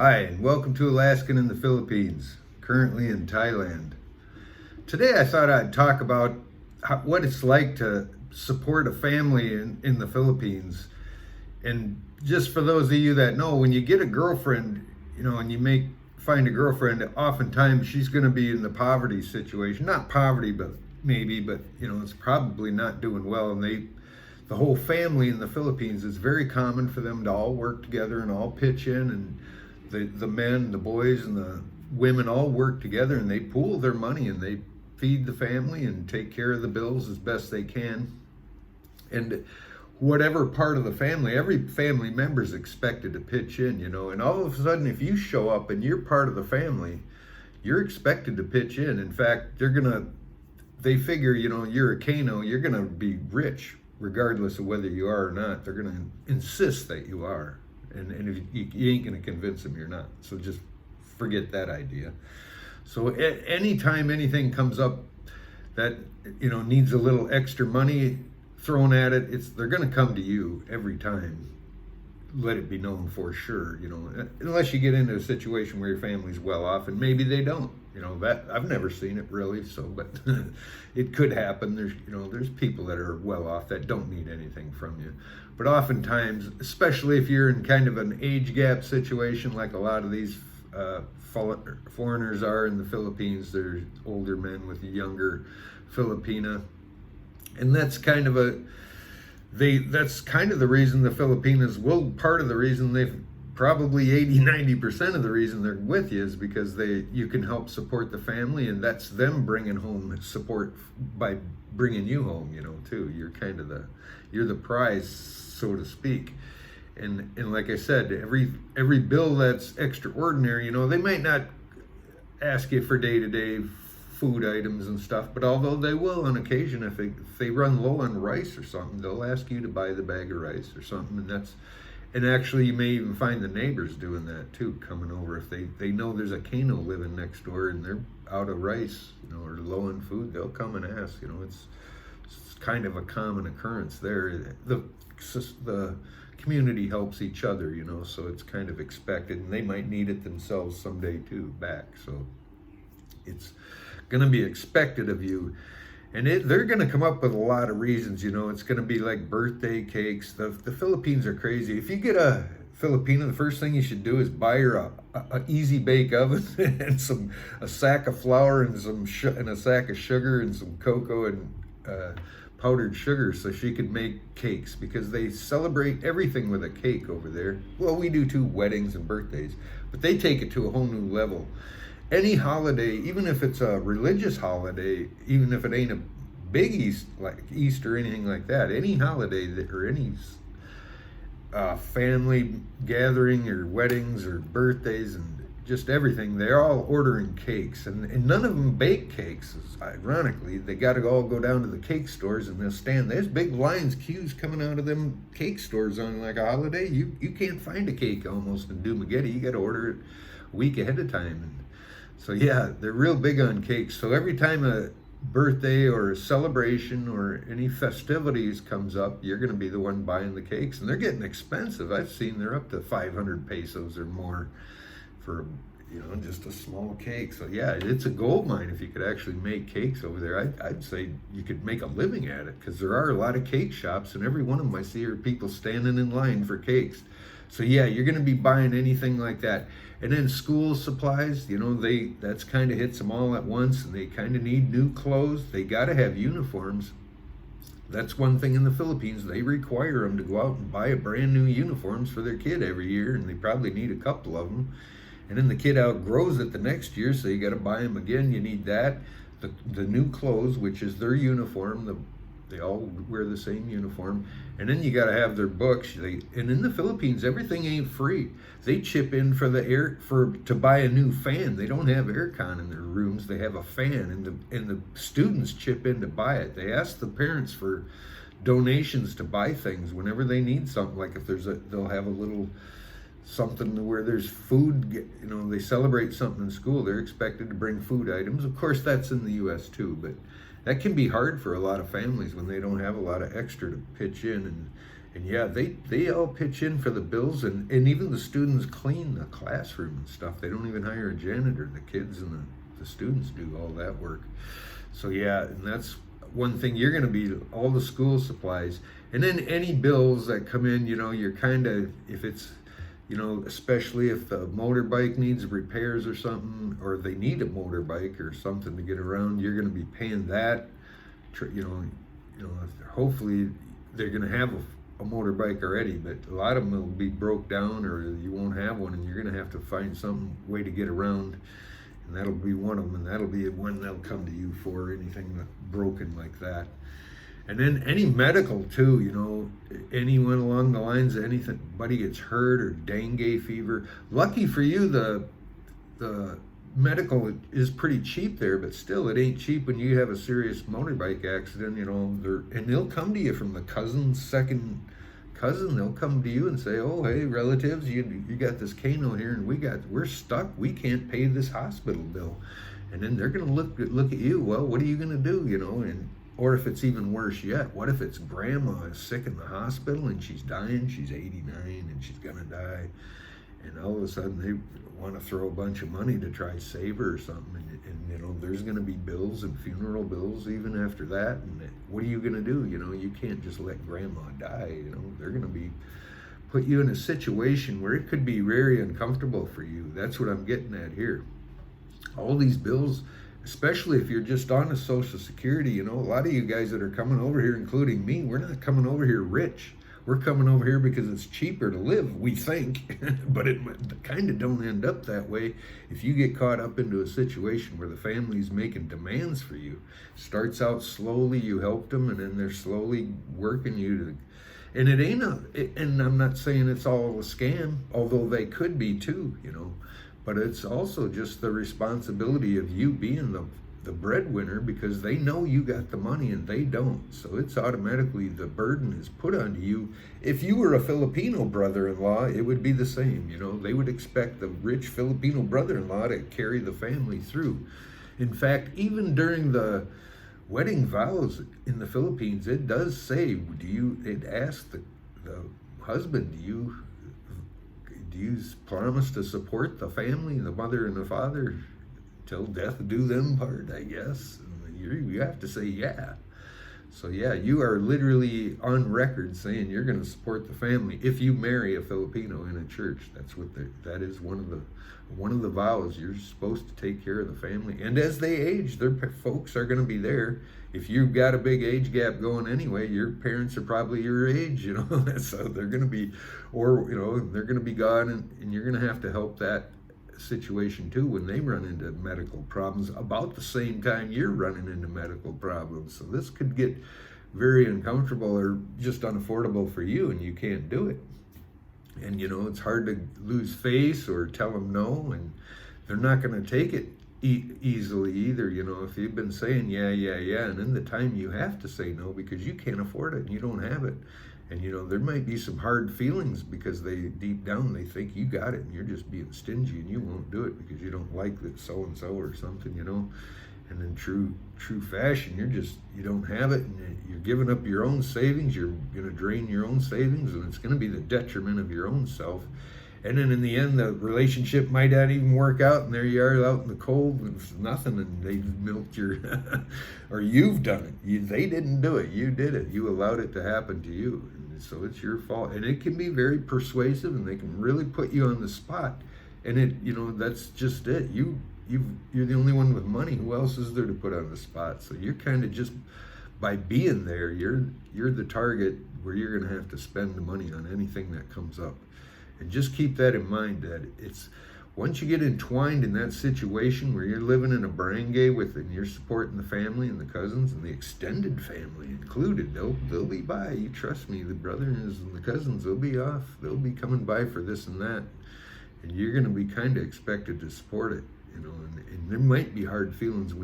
Hi, and welcome to Alaskan in the Philippines, currently in Thailand. Today I thought I'd talk about what it's like to support a family in the Philippines. And just for those of you that know, when you get a girlfriend, and find a girlfriend, oftentimes she's going to be in the poverty situation. Not poverty, but maybe, but it's probably not doing well. And the whole family in the Philippines, it's very common for them to all work together and all pitch in, and the men, the boys, and the women all work together, and they pool their money and they feed the family and take care of the bills as best they can. And whatever part of the family, every family member is expected to pitch in, and all of a sudden, if you show up and you're part of the family, you're expected to pitch in. In fact, they figure, you're a Kano, you're gonna be rich regardless of whether you are or not. They're gonna insist that you are. And if you ain't gonna convince them you're not. So just forget that idea. So anytime anything comes up that needs a little extra money thrown at it, they're gonna come to you every time. Let it be known for sure, unless you get into a situation where your family's well off, and maybe they don't. That I've never seen it really, but it could happen. There's people that are well off that don't need anything from you. But oftentimes, especially if you're in kind of an age gap situation, like a lot of these foreigners are in the Philippines, they're older men with a younger Filipina, and that's kind of the reason the Filipinos, part of the reason they've probably 80-90% of the reason they're with you is because you can help support the family, and that's them bringing home support by bringing you home, too. You're the prize, so to speak. And like I said, every bill that's extraordinary, they might not ask you for day-to-day food items and stuff, but although they will on occasion, if they run low on rice or something, they'll ask you to buy the bag of rice or something. And actually, you may even find the neighbors doing that too, coming over if they know there's a Kano living next door and they're out of rice, or low on food. They'll come and ask. It's kind of a common occurrence there. The community helps each other, so it's kind of expected, and they might need it themselves someday too back. So it's going to be expected of you. And they're going to come up with a lot of reasons, it's going to be like birthday cakes. The Philippines are crazy. If you get a Filipino, the first thing you should do is buy her a easy bake oven and a sack of flour and and a sack of sugar and some cocoa and powdered sugar, so she could make cakes, because they celebrate everything with a cake over there. Well, we do too, weddings and birthdays, but they take it to a whole new level. Any holiday, even if it's a religious holiday, even if it ain't a big like Easter or anything like that, any holiday or any family gathering or weddings or birthdays and just everything, they're all ordering cakes, and none of them bake cakes. Ironically, they got to all go down to the cake stores and they'll stand. There's big lines, queues coming out of them cake stores on like a holiday. You can't find a cake almost in Dumaguete. You got to order it a week ahead of time. So yeah, they're real big on cakes. So every time a birthday or a celebration or any festivities comes up, you're going to be the one buying the cakes, and they're getting expensive. I've seen they're up to 500 pesos or more for just a small cake. So yeah, it's a gold mine if you could actually make cakes over there. I'd say you could make a living at it, because there are a lot of cake shops, and every one of them I see are people standing in line for cakes. So yeah, you're going to be buying anything like that. And then school supplies, that's kind of hits them all at once, and they kind of need new clothes. They got to have uniforms. That's one thing in the Philippines. They require them to go out and buy a brand new uniforms for their kid every year, and they probably need a couple of them. And then the kid outgrows it the next year, so you got to buy them again. You need that. The new clothes, which is their uniform. They all wear the same uniform. And then you got to have their books. And in the Philippines, everything ain't free. They chip in to buy a new fan. They don't have aircon in their rooms. They have a fan, and the students chip in to buy it. They ask the parents for donations to buy things whenever they need something. Like if they'll have a little something where there's food, they celebrate something in school, they're expected to bring food items. Of course, that's in the U.S. too, but that can be hard for a lot of families when they don't have a lot of extra to pitch in. And yeah, they all pitch in for the bills, and even the students clean the classroom and stuff. They don't even hire a janitor. The kids and the students do all that work. So yeah, and that's one thing. You're going to be all the school supplies, and then any bills that come in. You're kind of, if it's, especially if the motorbike needs repairs or something, or they need a motorbike or something to get around, you're going to be paying that. Hopefully they're going to have a motorbike already, but a lot of them will be broke down, or you won't have one, and you're going to have to find some way to get around. And that'll be one of them, and that'll be one they'll come to you for, anything that's broken like that. And then any medical too, anyone along the lines of anything, buddy gets hurt or dengue fever. Lucky for you, the medical is pretty cheap there, but still it ain't cheap when you have a serious motorbike accident, and they'll come to you from the second cousin. They'll come to you and say, oh, hey, relatives, you got this Kano here, and we're stuck. We can't pay this hospital bill. And then they're going to look at you. Well, what are you going to do? Or if it's even worse yet, what if it's grandma is sick in the hospital and she's dying, she's 89 and she's gonna die, and all of a sudden they want to throw a bunch of money to try to save her or something, and there's gonna be bills and funeral bills even after that, and what are you gonna do? You can't just let grandma die. They're gonna put you in a situation where it could be very uncomfortable for you. That's what I'm getting at here. All these bills, especially if you're just on a Social Security, a lot of you guys that are coming over here, including me, we're not coming over here rich. We're coming over here because it's cheaper to live, we think, but it kind of don't end up that way if you get caught up into a situation where the family's making demands for you. Starts out slowly, you helped them, and then they're slowly working you to, and it ain't and I'm not saying it's all a scam, although they could be too, but it's also just the responsibility of you being the breadwinner, because they know you got the money and they don't. So it's automatically, the burden is put onto you. If you were a Filipino brother-in-law, it would be the same. They would expect the rich Filipino brother-in-law to carry the family through. In fact, even during the wedding vows in the Philippines, it does say, it asks the husband, do you promise to support the family, the mother and the father, till death do them part, I guess? And you have to say yeah. So yeah, you are literally on record saying you're going to support the family if you marry a Filipino in a church. That is one of the vows. You're supposed to take care of the family, and as they age, their folks are going to be there. If you've got a big age gap going anyway, your parents are probably your age, so they're going to be, or they're going to be gone, and you're going to have to help that situation too when they run into medical problems about the same time you're running into medical problems. So this could get very uncomfortable or just unaffordable for you, and you can't do it. And it's hard to lose face or tell them no, and they're not going to take it easily either. If you've been saying yeah, and then the time you have to say no because you can't afford it and you don't have it, and there might be some hard feelings because deep down they think you got it and you're just being stingy and you won't do it because you don't like that so and so or something, and in true fashion, you don't have it, and you're giving up your own savings. You're going to drain your own savings, and it's going to be the detriment of your own self. And then in the end, the relationship might not even work out, and there you are out in the cold with nothing, and they've milked your, or you've done it. They didn't do it. You did it. You allowed it to happen to you. And so it's your fault. And it can be very persuasive, and they can really put you on the spot. And that's just it. You're the only one with money. Who else is there to put on the spot? So you're kind of just, by being there, you're the target where you're going to have to spend the money on anything that comes up. And just keep that in mind, that it's, once you get entwined in that situation where you're living in a barangay and you're supporting the family and the cousins and the extended family included, they'll be by. You trust me, the brothers and the cousins, they'll be off. They'll be coming by for this and that. And you're going to be kind of expected to support it, and there might be hard feelings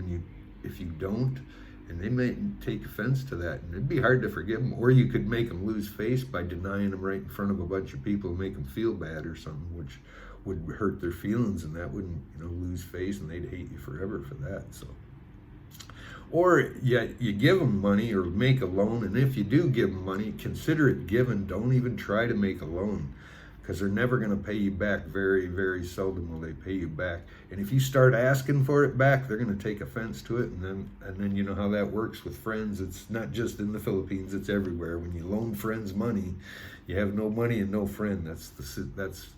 if you don't, and they might take offense to that, and it'd be hard to forgive them. Or you could make them lose face by denying them right in front of a bunch of people and make them feel bad or something, which would hurt their feelings, and that wouldn't lose face, and they'd hate you forever for that. So, Or you give them money or make a loan, and if you do give them money, consider it given. Don't even try to make a loan, because they're never going to pay you back. Very, very seldom will they pay you back. And if you start asking for it back, they're going to take offense to it, and then you know how that works with friends. It's not just in the Philippines; it's everywhere. When you loan friends money, you have no money and no friend. That's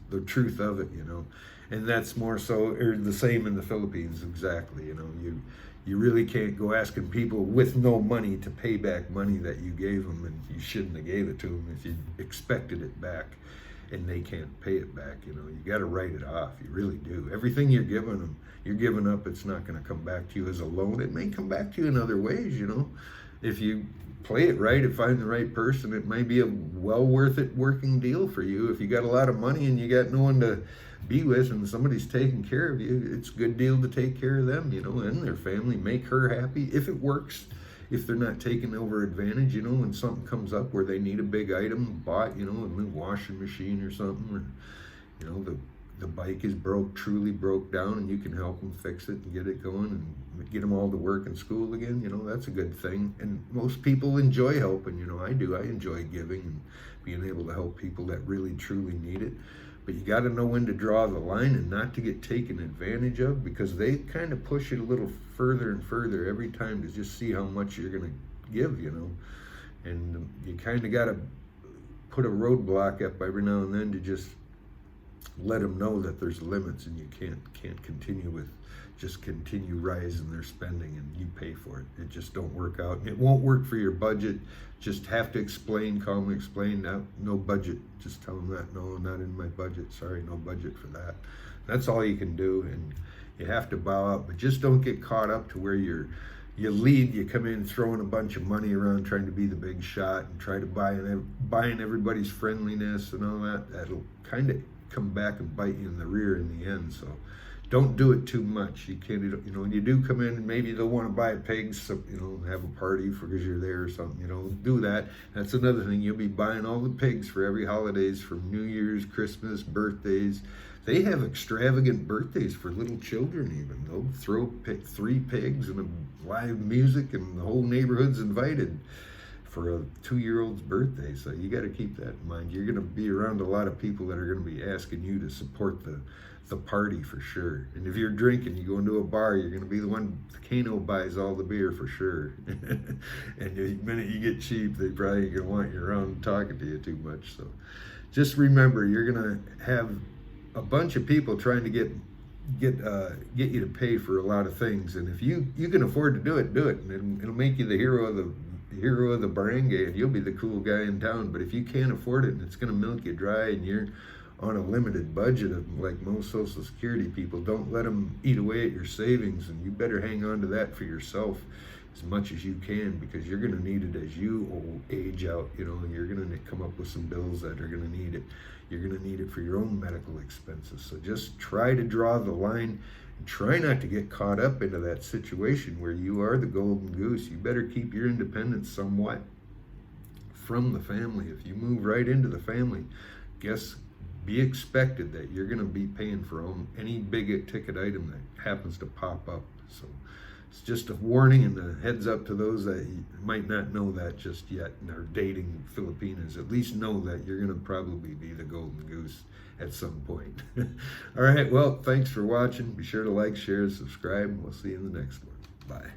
the truth of it, you know. And that's more so, or the same in the Philippines, exactly. You know, you really can't go asking people with no money to pay back money that you gave them, and you shouldn't have gave it to them if you expected it back and they can't pay it back. You know, you got to write it off. You really do. Everything you're giving them, you're giving up. It's not going to come back to you as a loan. It may come back to you in other ways, you know. If you play it right and find the right person, it might be a well worth it working deal for you. If you got a lot of money and you got no one to be with and somebody's taking care of you, it's a good deal to take care of them, you know, and their family. Make her happy if it works. If they're not taking over advantage, you know, when something comes up where they need a big item bought, you know, a new washing machine or something, or, you know, the bike is truly broke down, and you can help them fix it and get it going and get them all to work and school again, you know, that's a good thing. And most people enjoy helping, you know, I do. I enjoy giving and being able to help people that really truly need it. But you got to know when to draw the line and not to get taken advantage of, because they kind of push it a little further and further every time to just see how much you're going to give, you know. And you kind of got to put a roadblock up every now and then to just let them know that there's limits, and you can't continue rising their spending and you pay for it. It just don't work out. It won't work for your budget. Just have to calmly explain, no budget. Just tell them that, no, not in my budget. Sorry, no budget for that. That's all you can do, and you have to bow out. But just don't get caught up to where you come in throwing a bunch of money around trying to be the big shot and try to buying everybody's friendliness and all that. That'll kind of come back and bite you in the rear in the end. So don't do it too much. You can't, you know, when you do come in, maybe they'll want to buy pigs, so, you know, have a party because you're there or something, you know, do that. That's another thing. You'll be buying all the pigs for every holidays, from New Year's, Christmas, birthdays. They have extravagant birthdays for little children even. They'll pick 3 pigs and a live music, and the whole neighborhood's invited for a 2-year-old's birthday. So you got to keep that in mind. You're going to be around a lot of people that are going to be asking you to support the party for sure. And if you're drinking, you go into a bar, you're going to be the one Kano buys all the beer for sure. And the minute you get cheap, they probably ain't going to want you around talking to you too much. So just remember, you're going to have a bunch of people trying to get you to pay for a lot of things. And if you can afford to do it, and it'll make you the hero of the barangay, and you'll be the cool guy in town. But if you can't afford it and it's going to milk you dry, and you're on a limited budget of like most Social Security people, don't let them eat away at your savings, and you better hang on to that for yourself as much as you can, because you're going to need it as you age out. You know, you're going to come up with some bills that are going to need it. You're going to need it for your own medical expenses. So just try to draw the line, and try not to get caught up into that situation where you are the golden goose. You better keep your independence somewhat from the family. If you move right into the family, be expected that you're going to be paying for any big ticket item that happens to pop up. So it's just a warning and a heads up to those that might not know that just yet and are dating Filipinas. At least know that you're going to probably be the golden goose at some point. All right, well, thanks for watching. Be sure to like, share, and subscribe, and we'll see you in the next one. Bye.